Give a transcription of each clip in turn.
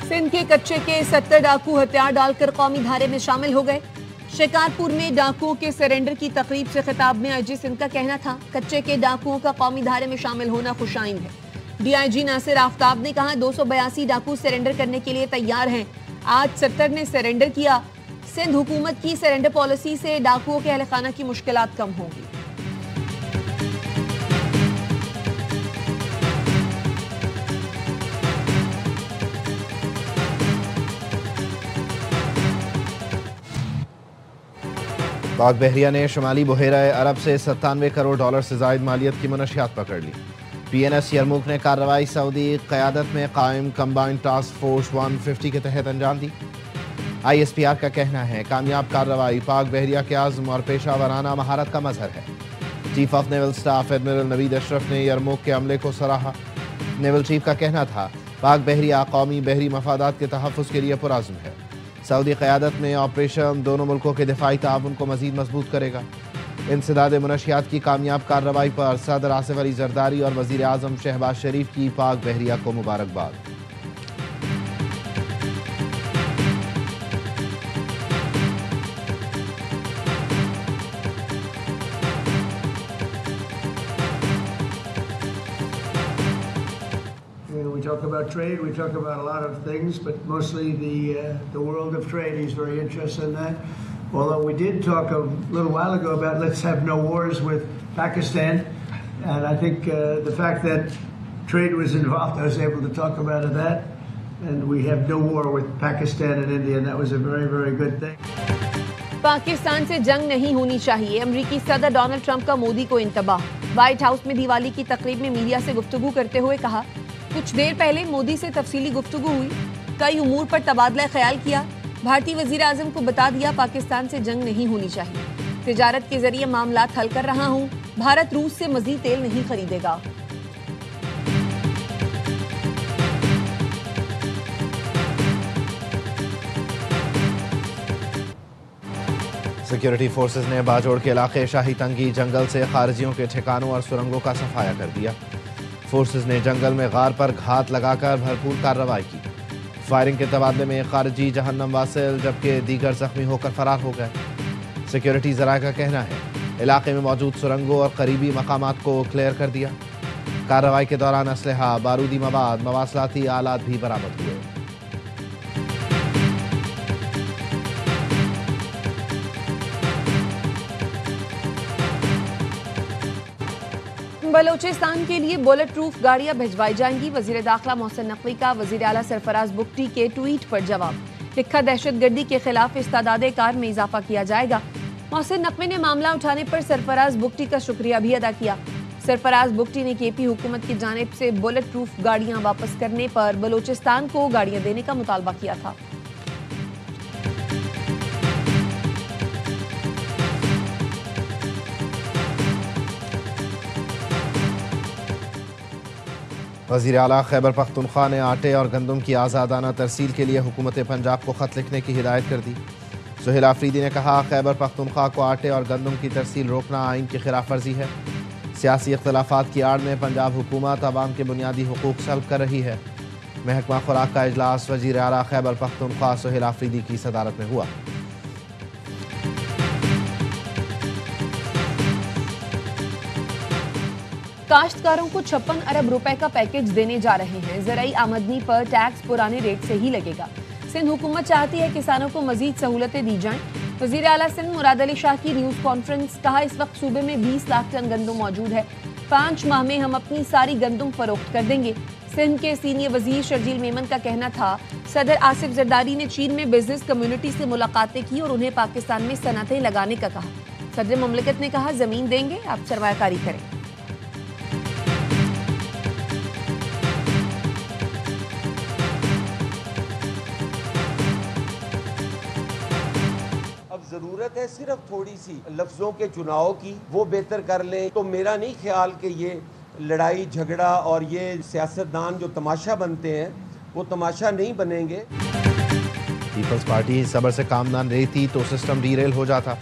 सिंध के कच्चे के 70 डाकू हथियार डालकर कौमी धारे में शामिल हो गए। शिकारपुर में डाकुओं के सरेंडर की तकरीब से खिताब में आईजी सिंध का कहना था, कच्चे के डाकुओं का कौमी धारे में शामिल होना खुशाइंद है। डीआईजी नासिर आफ्ताब ने कहा 282 डाकू सरेंडर करने के लिए तैयार हैं। आज 70 ने सरेंडर किया। सिंध हुकूमत की सरेंडर पॉलिसी से डाकुओं के अहलखाना की मुश्किलात कम होगी। पाक बहरिया ने शुमाली बहेरा अरब से 97 करोड़ डॉलर से जायद मालियत की मनशियात पकड़ ली। PNS यरमुक ने कार्रवाई सऊदी क़यादत में कायम कंबाइंड टास्क फोर्स 150 के तहत अंजाम दी। ISPR का कहना है कामयाब कार्रवाई पाक बहरिया के आज़म और पेशा वराना महारत का मजहर है। Chief of naval staff admiral Naveed Ashraf ने यरमुक के अमले को सराहा। नेवल चीफ का कहना था पाक बहरिया कौमी बहरी मफादात के तहफ़्फ़ुज़ के लिए पुरअज़्म है। सऊदी क़यादत में ऑपरेशन दोनों मुल्कों के दिफाई ताउन को मज़ीद मजबूत करेगा। इंसदाद मुनशियात की कामयाब कार्रवाई पर सदर आसिफ अली जरदारी और वज़ीर आज़म शहबाज शरीफ की पाक बहरिया को मुबारकबाद। We talk about trade, we talk about a lot of things, but mostly the world of trade. He's very interested in that. Although we did talk a little while ago about let's have no wars with Pakistan, and I think the fact that trade was involved, I was able to talk about that, and we have no war with Pakistan and India, and that was a very, very good thing. Pakistan से जंग नहीं होनी चाहिए, अमरीकी सदर Donald Trump का मोदी को इंतबाह। White house में दिवाली की तकरीब में मीडिया से गुफ्तगू करते हुए कहा, कुछ देर पहले मोदी से तफसीली गुफ्तगू हुई, कई उमूर पर तबादला ख्याल किया। भारतीय वजीर आजम को बता दिया पाकिस्तान से जंग नहीं होनी चाहिए। तिजारत के जरिए मामलात हल कर रहा हूं। भारत रूस से मजीद तेल नहीं खरीदेगा। सिक्योरिटी फोर्सेज ने बाजोड़ के इलाके शाही तंगी जंगल से खारजियों के ठिकानों और सुरंगों का सफाया कर दिया। फोर्सेज ने जंगल में गार पर घात लगाकर भरपूर कार्रवाई की। फायरिंग के तबादले में खारजी जहन्नम वासिल जबकि दीगर जख्मी होकर फरार हो गए। सिक्योरिटी ज़राए का कहना है इलाके में मौजूद सुरंगों और करीबी मकामात को क्लियर कर दिया। कार्रवाई के दौरान असलहा, बारूदी मवाद, मवासलाती आलात भी बरामद हुए। बलोचिस्तान के लिए बुलेट प्रूफ गाड़ियां भिजवाई जाएंगी। वजीर दाखिला मोहसिन नकवी का वजीर आला सरफराज बुगटी के ट्वीट पर जवाब। लिखा, दहशतगर्दी के खिलाफ इस्तादाद कार में इजाफा किया जाएगा। मोहसिन नकवी ने मामला उठाने पर सरफराज बुगटी का शुक्रिया भी अदा किया। सरफराज बुगटी ने KP हुकूमत की जानिब से बुलेट प्रूफ गाड़ियां वापस करने पर बलोचिस्तान को गाड़ियां देने का मुतालबा किया था। वज़ीर आला खैबर पख्तूनख्वा ने आटे और गंदम की आज़ादाना तरसील के लिए हुकूमत पंजाब को ख़त लिखने की हिदायत कर दी। सुहेल आफरीदी ने कहा, खैबर पख्तूनख्वा को आटे और गंदम की तरसील रोकना आइन की खिलाफ वर्जी है। सियासी इख्तलाफात की आड़ में पंजाब हुकूमत अवाम के बुनियादी हुकूक सल्ब कर रही है। महकमा खुराक का इजलास वज़ीर आला खैबर पख्तूनख्वा सुहेल आफरीदी की सदारत में हुआ। काश्तकारों को 56 अरब रुपए का पैकेज देने जा रहे हैं। ज़राई आमदनी पर टैक्स पुराने रेट से ही लगेगा। सिंध हुकूमत चाहती है किसानों को मजीद सहूलतें दी जाएं। वज़ीर आला सिंध मुराद अली शाह की न्यूज़ कॉन्फ्रेंस। कहा, इस वक्त सूबे में 20 लाख टन गंदम मौजूद है। 5 माह में हम अपनी सारी गंदम फरोख्त कर देंगे। सिंध के सीनियर वजीर शर्जील मेमन का कहना था, सदर आसिफ जरदारी ने चीन में बिजनेस कम्युनिटी से मुलाकातें की और उन्हें पाकिस्तान में सनतें लगाने का कहा। सदर मुमलिकत ने कहा, जमीन देंगे, आप सरमायाकारी करें। जरूरत है सिर्फ थोड़ी सी लफ्जों के चुनाव की, वो बेहतर कर लें तो मेरा नहीं ख्याल कि ये लड़ाई झगड़ा और ये सियासतदान जो तमाशा बनते हैं वो तमाशा नहीं बनेंगे। पीपल्स पार्टी सबर से काम ना लेती तो सिस्टम डीरेल हो जाता।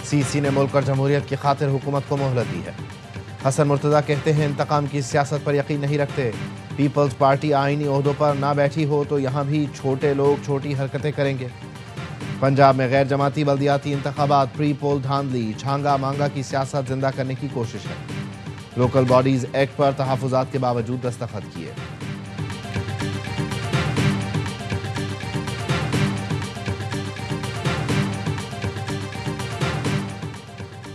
CC ने मुल्क और जमहूरियत की खातिर हुकूमत को मोहलत दी है। हसन मुर्तज़ा कहते हैं इंतकाम की सियासत पर यकीन नहीं रखते। पीपल्स पार्टी आईनी ओहदों पर ना बैठी हो तो यहाँ भी छोटे लोग छोटी हरकतें करेंगे। पंजाब में गैर जमाती बल्दियाती इंतखाबात, प्री पोल धांधली, छांगा मांगा की सियासत जिंदा करने की कोशिश है। लोकल बॉडीज एक्ट पर तहफुजात के बावजूद दस्तखत किए।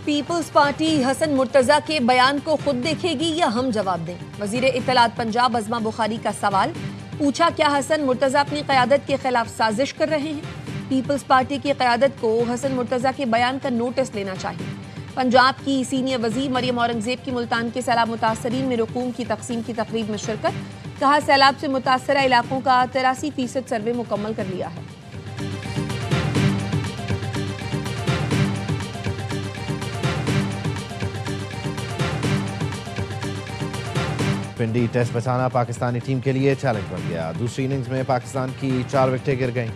पीपल्स पार्टी हसन मुर्तजा के बयान को खुद देखेगी या हम जवाब दें? वजीर इत्तलात पंजाब अज़मा बुखारी का सवाल पूछा, क्या हसन मुर्तजा अपनी क़यादत के खिलाफ साजिश कर रहे हैं? पीपल्स पार्टी की क़यादत को हसन मुर्तजा के बयान का नोटिस लेना चाहिए। पंजाब की सीनियर वजीर मरियम औरंगजेब की मुल्तान के सैलाब मुतासरीन में रकूम की तकसीम की तकरीब में शिरकत। कहा, सैलाब से मुतासरा इलाकों का 83% सर्वे मुकम्मल कर लिया है। पिंडी टेस्ट बचाना पाकिस्तानी टीम के लिए चैलेंज बन गया। दूसरी इनिंग्स में पाकिस्तान की 4 विकेटें गिर गईं।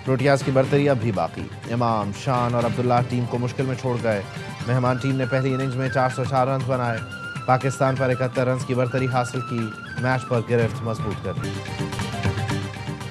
प्रोटियाज की बरतरी अब भी बाकी। इमाम, शान और अब्दुल्ला टीम को मुश्किल में छोड़ गए। मेहमान टीम ने पहली इनिंग्स में 404 रन बनाए। पाकिस्तान पर 71 रन की बरतरी हासिल की। मैच पर गिरफ्त मजबूत कर दी।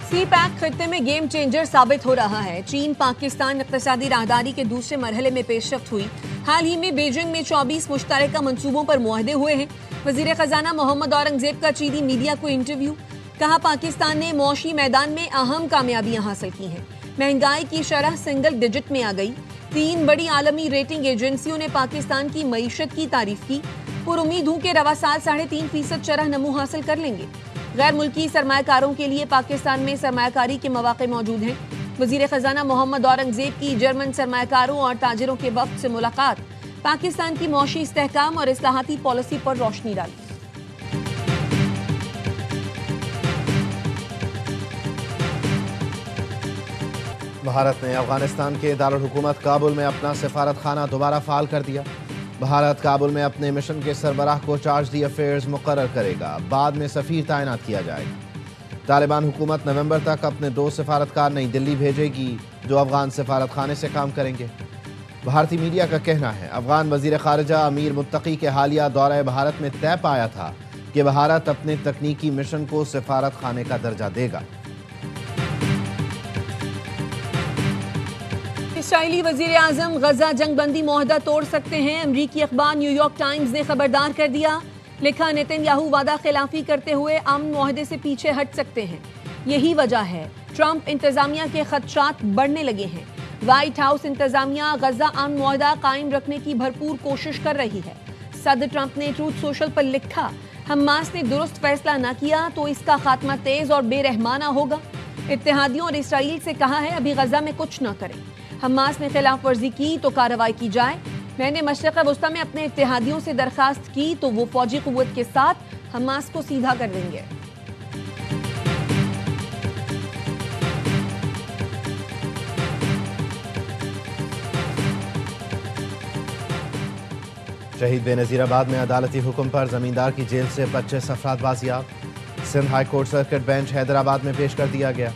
सी पैक खित्ते में गेम चेंजर साबित हो रहा है। चीन पाकिस्तान इक़्तिसादी राहदारी के दूसरे मरहले में पेशरफ्त हुई। हाल ही में बीजिंग में 24 मुश्तरका मंसूबों पर मुआहदे हुए हैं। वजीर खजाना मोहम्मद औरंगजेब का चीनी मीडिया को इंटरव्यू। कहा, पाकिस्तान ने मौशी मैदान में अहम कामयाबियां हासिल की हैं। महंगाई की शरह सिंगल डिजिट में आ गई। 3 बड़ी आलमी रेटिंग एजेंसियों ने पाकिस्तान की मईशत की तारीफ की। पुरुमीद हूं कि रवा साल 3.5% शरह नमू हासिल कर लेंगे। गैर मुल्की सरमायाकारों के लिए पाकिस्तान में सरमायाकारी के मौके मौजूद हैं। वजीर खजाना मोहम्मद औरंगजेब की जर्मन सरमायाकारों और ताजिरों के वक्त से मुलाकात। पाकिस्तान की मौशी इस्तेहकाम और इस्लाहाती पॉलिसी पर रोशनी डाली। भारत ने अफगानिस्तान के दारुल हुकूमत काबुल में अपना सफारत खाना दोबारा फाल कर दिया। भारत काबुल में अपने मिशन के सरबराह को चार्ज दी अफेयर्स मुकर्रर करेगा। बाद में सफीर तैनात किया जाएगा। तालिबान हुकूमत नवंबर तक अपने 2 सफारतकार नई दिल्ली भेजेगी जो अफगान सफारत खाने से काम करेंगे। भारतीय मीडिया का कहना है, अफगान वजीर खारजा अमीर मुत्तकी के हालिया दौरे भारत में तय पाया था कि भारत अपने तकनीकी मिशन को सफारत खाने का दर्जा देगा। इसराइली वजीर आजम गजा जंगबंदी मुआहदा तोड़ सकते हैं। अमरीकी अखबार न्यूयॉर्क टाइम्स ने खबरदार कर दिया। लिखा, नेतन्याहू वादा खिलाफी करते हुए अमन मुआहदे से पीछे हट सकते हैं। यही वजह है ट्रंप इंतजामिया के खदशात बढ़ने लगे हैं। व्हाइट हाउस इंतजामिया गजा अमन मुआहदा कायम रखने की भरपूर कोशिश कर रही है। सदर ट्रंप ने ट्रूथ सोशल पर लिखा, हमास ने दुरुस्त फैसला न किया तो इसका खात्मा तेज और बेरहमाना होगा। इत्तेहादियों और इसराइल से कहा है, अभी गजा में कुछ न करें। हमास ने खिलाफ वर्जी की तो कार्रवाई की जाए। मैंने मशरक़ वस्ता में अपने इत्तेहादियों से दरखास्त की तो वो फौजी कुव्वत के साथ हमास को सीधा कर देंगे। शहीद बेनज़ीराबाद में अदालती हुक्म पर जमींदार की जेल से 25 अफराद बाजियाब। Sindh high court circuit bench Hyderabad में पेश कर दिया गया।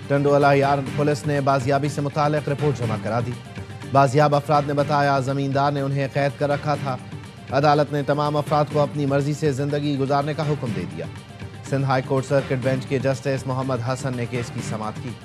टंडोला यार पुलिस ने बाजियाबी से मुताल्लिक रिपोर्ट जमा करा दी। बाजियाब अफराद ने बताया, जमींदार ने उन्हें कैद कर रखा था। अदालत ने तमाम अफराद को अपनी मर्जी से जिंदगी गुजारने का हुक्म दे दिया। Sindh high court circuit bench के जस्टिस मोहम्मद हसन ने केस की समाअत की।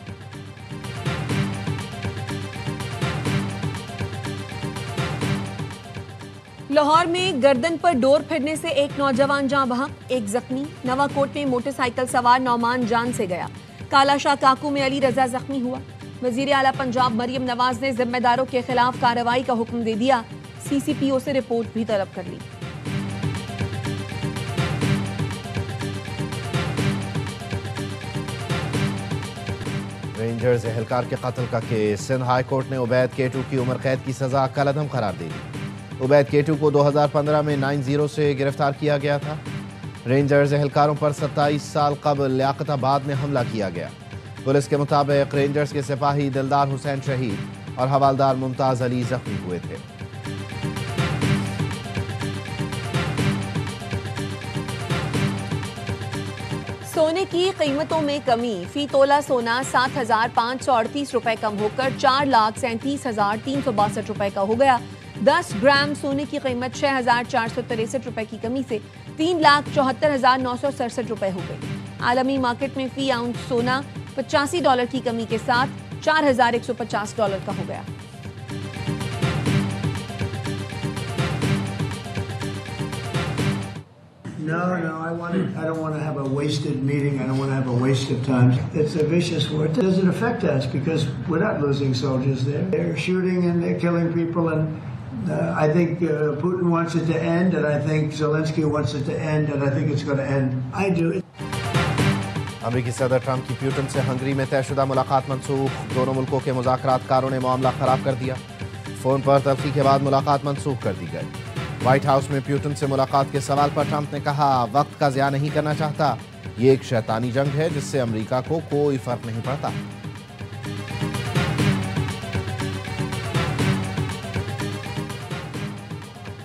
लाहौर में गर्दन पर डोर फिरने से एक नौजवान जाँ बहक, एक जख्मी। नवाकोट में मोटरसाइकिल सवार नौमान जान से गया। कालाशाह काकू में अली रजा जख्मी हुआ। वजीर आला पंजाब मरियम नवाज ने जिम्मेदारों के खिलाफ कार्रवाई का हुक्म दे दिया। सीसीपीओ से रिपोर्ट भी तलब कर ली। रेंजर्स एहलकार के कत्ल का केस। सिंध हाई कोर्ट ने उबैद केटू की उम्र कैद की सजा कलअदम करार दे दी। उबैद केटू को 2015 में 9-0 से गिरफ्तार किया गया था। रेंजर्स एहलकारों पर 27 साल कबल लियाकताबाद में हमला किया गया। पुलिस के मुताबिक रेंजर्स के सिपाही दिलदार हुसैन शहीद और हवालदार मुमताज अली जख्मी हुए थे। सोने की कीमतों में कमी। फी तोला सोना 7,538 रुपए कम होकर 4,37,362 रुपए का हो गया। 10 ग्राम सोने की कीमत 6,463 रुपए की कमी से 3,74,967 रुपए हो गई। आलमी मार्केट में फी आउंस सोना $85 की कमी के साथ $4,150 का हो गया। No, I don't want to have a wasted meeting. I don't want to have a waste of time. It's a vicious war. It doesn't affect us because we're not losing soldiers there. They're shooting and they're killing people, and I think Putin wants it to end, and I think Zelensky wants it to end, and I think it's going to end. I do. अमरीकी सदर Trump की Putin से Hungary में तयशुदा मुलाकात मनसूख। दोनों मुल्कों के मुज़ाकरातकारों ने मामला खराब कर दिया। फोन पर तल्खी के बाद मुलाकात मनसूख कर दी गई। व्हाइट हाउस में प्यूटन से मुलाकात के सवाल पर ट्रंप ने कहा, वक्त का ज़िया नहीं करना चाहता। ये एक शैतानी जंग है जिससे अमेरिका को कोई फर्क नहीं पड़ता।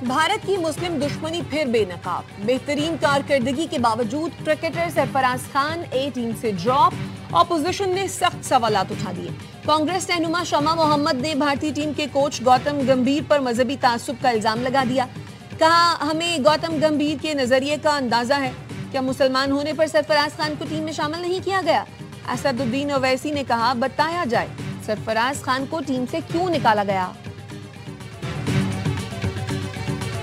भारत की मुस्लिम दुश्मनी फिर बेनकाब। बेहतरीन कारकर्दगी के बावजूद क्रिकेटर सरफराज खान ए टीम से ड्रॉप। ऑपोजिशन ने सख्त सवालात उठा दिए। कांग्रेस रहनुमा शमा मोहम्मद ने भारतीय टीम के कोच गौतम गंभीर पर मजहबी तासुब का इल्जाम लगा दिया। कहा, हमें गौतम गंभीर के नजरिए का अंदाजा है। क्या मुसलमान होने पर सरफराज खान को टीम में शामिल नहीं किया गया? असदुद्दीन ओवैसी ने कहा, बताया जाए सरफराज खान को टीम से क्यों निकाला गया।